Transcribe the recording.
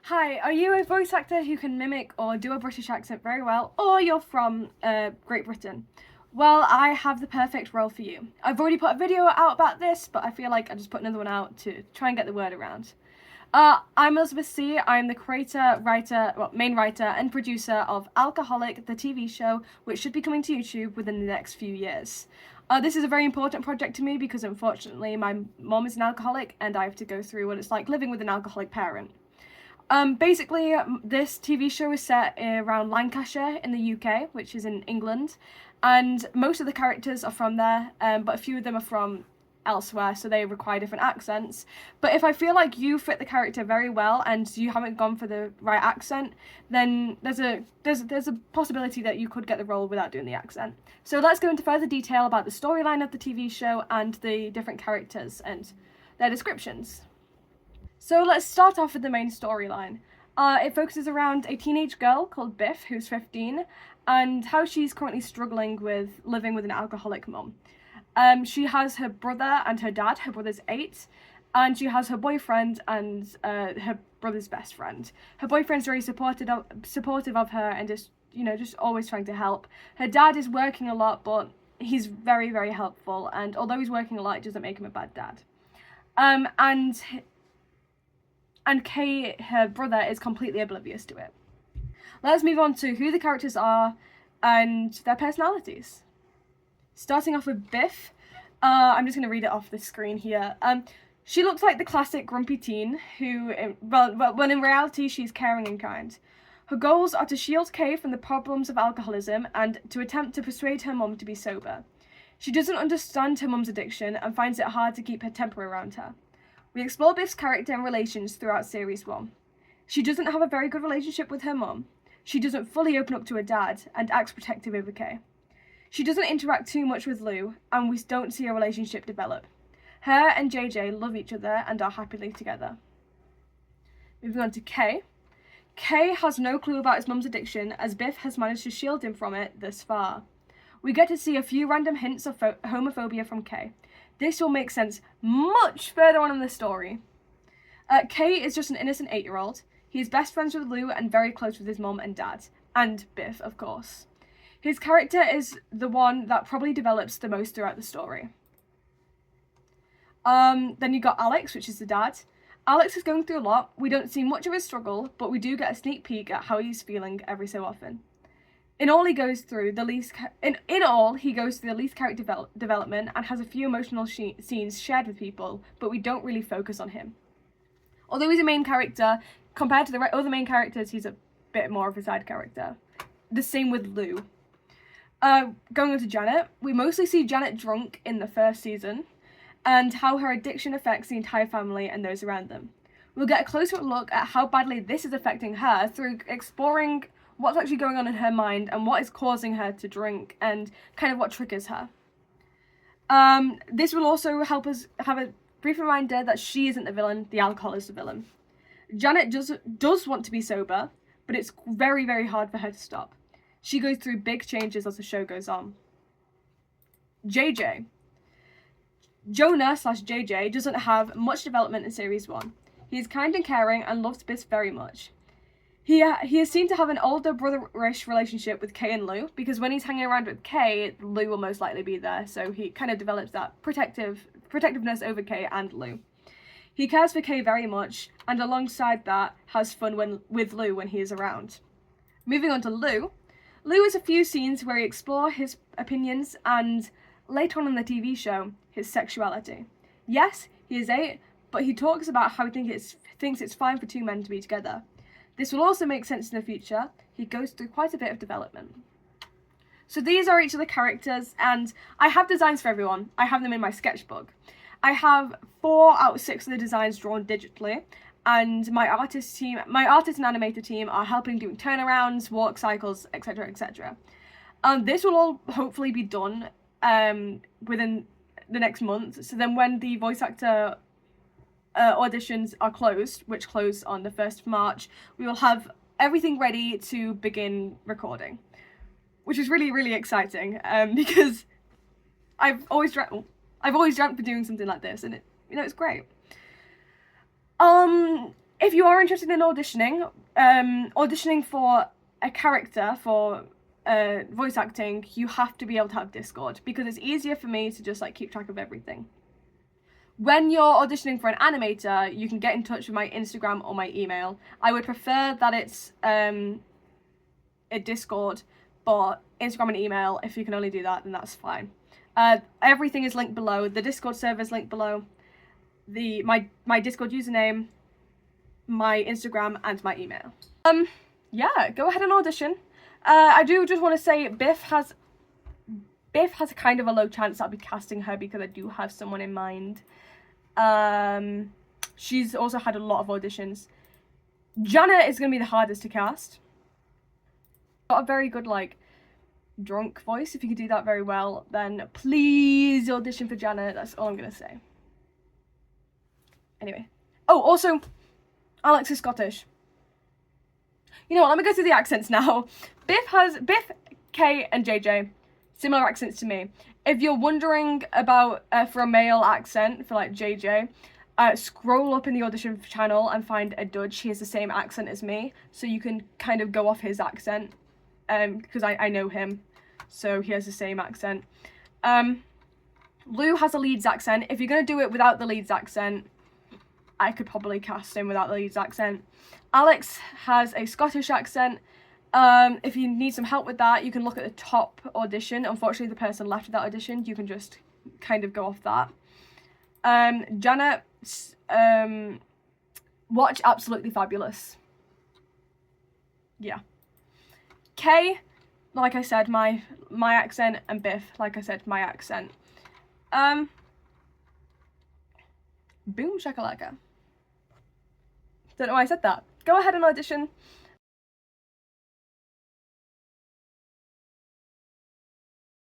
Hi, are you a voice actor who can mimic or do a British accent very well, or you're from Great Britain? Well, I have the perfect role for you. I've already put a video out about this, but I feel like I'll just put another one out to try and get the word around. I'm Elizabeth C. I'm the creator, main writer and producer of Alcoholic, the TV show, which should be coming to YouTube within the next few years. This is a very important project to me because unfortunately my mom is an alcoholic and I have to go through what it's like living with an alcoholic parent. Basically, this TV show is set around Lancashire in the UK, which is in England, and most of the characters are from there, but a few of them are from elsewhere, so they require different accents. But if I feel like you fit the character very well and you haven't gone for the right accent, then there's a possibility that you could get the role without doing the accent. So let's go into further detail about the storyline of the TV show and the different characters and their descriptions. So let's start off with the main storyline. It focuses around a teenage girl called Biff, who's 15, and how she's currently struggling with living with an alcoholic mum. She has her brother and her dad. Her brother's 8, and she has her boyfriend and her brother's best friend. Her boyfriend's very supportive of her and just always trying to help. Her dad is working a lot, but he's very, very helpful, and although he's working a lot, it doesn't make him a bad dad. And Kay, her brother, is completely oblivious to it. Let's move on to who the characters are and their personalities. Starting off with Biff, I'm just going to read it off the screen here. She looks like the classic grumpy teen who, when in reality she's caring and kind. Her goals are to shield Kay from the problems of alcoholism and to attempt to persuade her mum to be sober. She doesn't understand her mum's addiction and finds it hard to keep her temper around her. We explore Biff's character and relations throughout Series 1. She doesn't have a very good relationship with her mum. She doesn't fully open up to her dad and acts protective over Kay. She doesn't interact too much with Lou, and we don't see a relationship develop. Her and JJ love each other and are happily together. Moving on to Kay. Kay has no clue about his mum's addiction, as Biff has managed to shield him from it thus far. We get to see a few random hints of homophobia from Kay. This will make sense much further on in the story. Kay is just an innocent 8-year-old. He is best friends with Lou and very close with his mom and dad. And Biff, of course. His character is the one that probably develops the most throughout the story. Then you got Alex, which is the dad. Alex is going through a lot. We don't see much of his struggle, but we do get a sneak peek at how he's feeling every so often. In all, he goes through the least character development and has a few emotional scenes shared with people, but we don't really focus on him. Although he's a main character, compared to the other main characters, he's a bit more of a side character. The same with Lou. Going on to Janet, we mostly see Janet drunk in the first season, and how her addiction affects the entire family and those around them. We'll get a closer look at how badly this is affecting her through exploring what's actually going on in her mind and what is causing her to drink and kind of what triggers her. This will also help us have a brief reminder that she isn't the villain, the alcohol is the villain. Janet does want to be sober, but it's very, very hard for her to stop. She goes through big changes as the show goes on. JJ. Jonah/JJ doesn't have much development in Series 1. He is kind and caring and loves Biff very much. He is seen to have an older brother-ish relationship with Kay and Lou, because when he's hanging around with Kay, Lou will most likely be there, so he kind of develops that protectiveness over Kay and Lou. He cares for Kay very much, and alongside that, has fun with Lou when he is around. Moving on to Lou. Lou has a few scenes where he explores his opinions and, later on in the TV show, his sexuality. Yes, he is 8, but he talks about how he thinks it's fine for two men to be together. This will also make sense in the future. He goes through quite a bit of development. So these are each of the characters, and I have designs for everyone. I have them in my sketchbook. I have 4 out of 6 of the designs drawn digitally, and my artist and animator team are helping doing turnarounds, walk cycles, etc, etc. This will all hopefully be done within the next month, so then when the voice actor auditions are closed, which close on the 1st of March, we will have everything ready to begin recording, which is really, really exciting, because I've always dreamt for doing something like this, and it's great. if you are interested in auditioning for a character for voice acting, you have to be able to have Discord, because it's easier for me to just like keep track of everything. When you're auditioning for an animator, you can get in touch with my Instagram or my email. I would prefer that it's a Discord, but Instagram and email, if you can only do that, then that's fine. Everything is linked below. The Discord server is linked below. My Discord username, my Instagram, and my email. Yeah, go ahead and audition. I do just want to say Biff has a kind of a low chance I'll be casting her, because I do have someone in mind. She's also had a lot of auditions. Janet is going to be the hardest to cast. Got a very good, like, drunk voice. If you could do that very well, then please audition for Janet. That's all I'm going to say. Anyway. Oh, also, Alex is Scottish. You know what, let me go through the accents now. Biff, Kay, and JJ. Similar accents to me. If you're wondering about for a male accent for like JJ, scroll up in the audition channel and find a Dudge. He has the same accent as me, so you can kind of go off his accent, because I know him, so he has the same accent. Lou has a Leeds accent. If you're gonna do it without the Leeds accent, I could probably cast him without the Leeds accent. Alex has a Scottish accent. If you need some help with that, you can look at the top audition. Unfortunately, the person left that audition. You can just kind of go off that. Janet, watch Absolutely Fabulous. Yeah. Kay, like I said, my accent, and Biff, like I said, my accent. Boom shakalaka. Don't know why I said that. Go ahead and audition.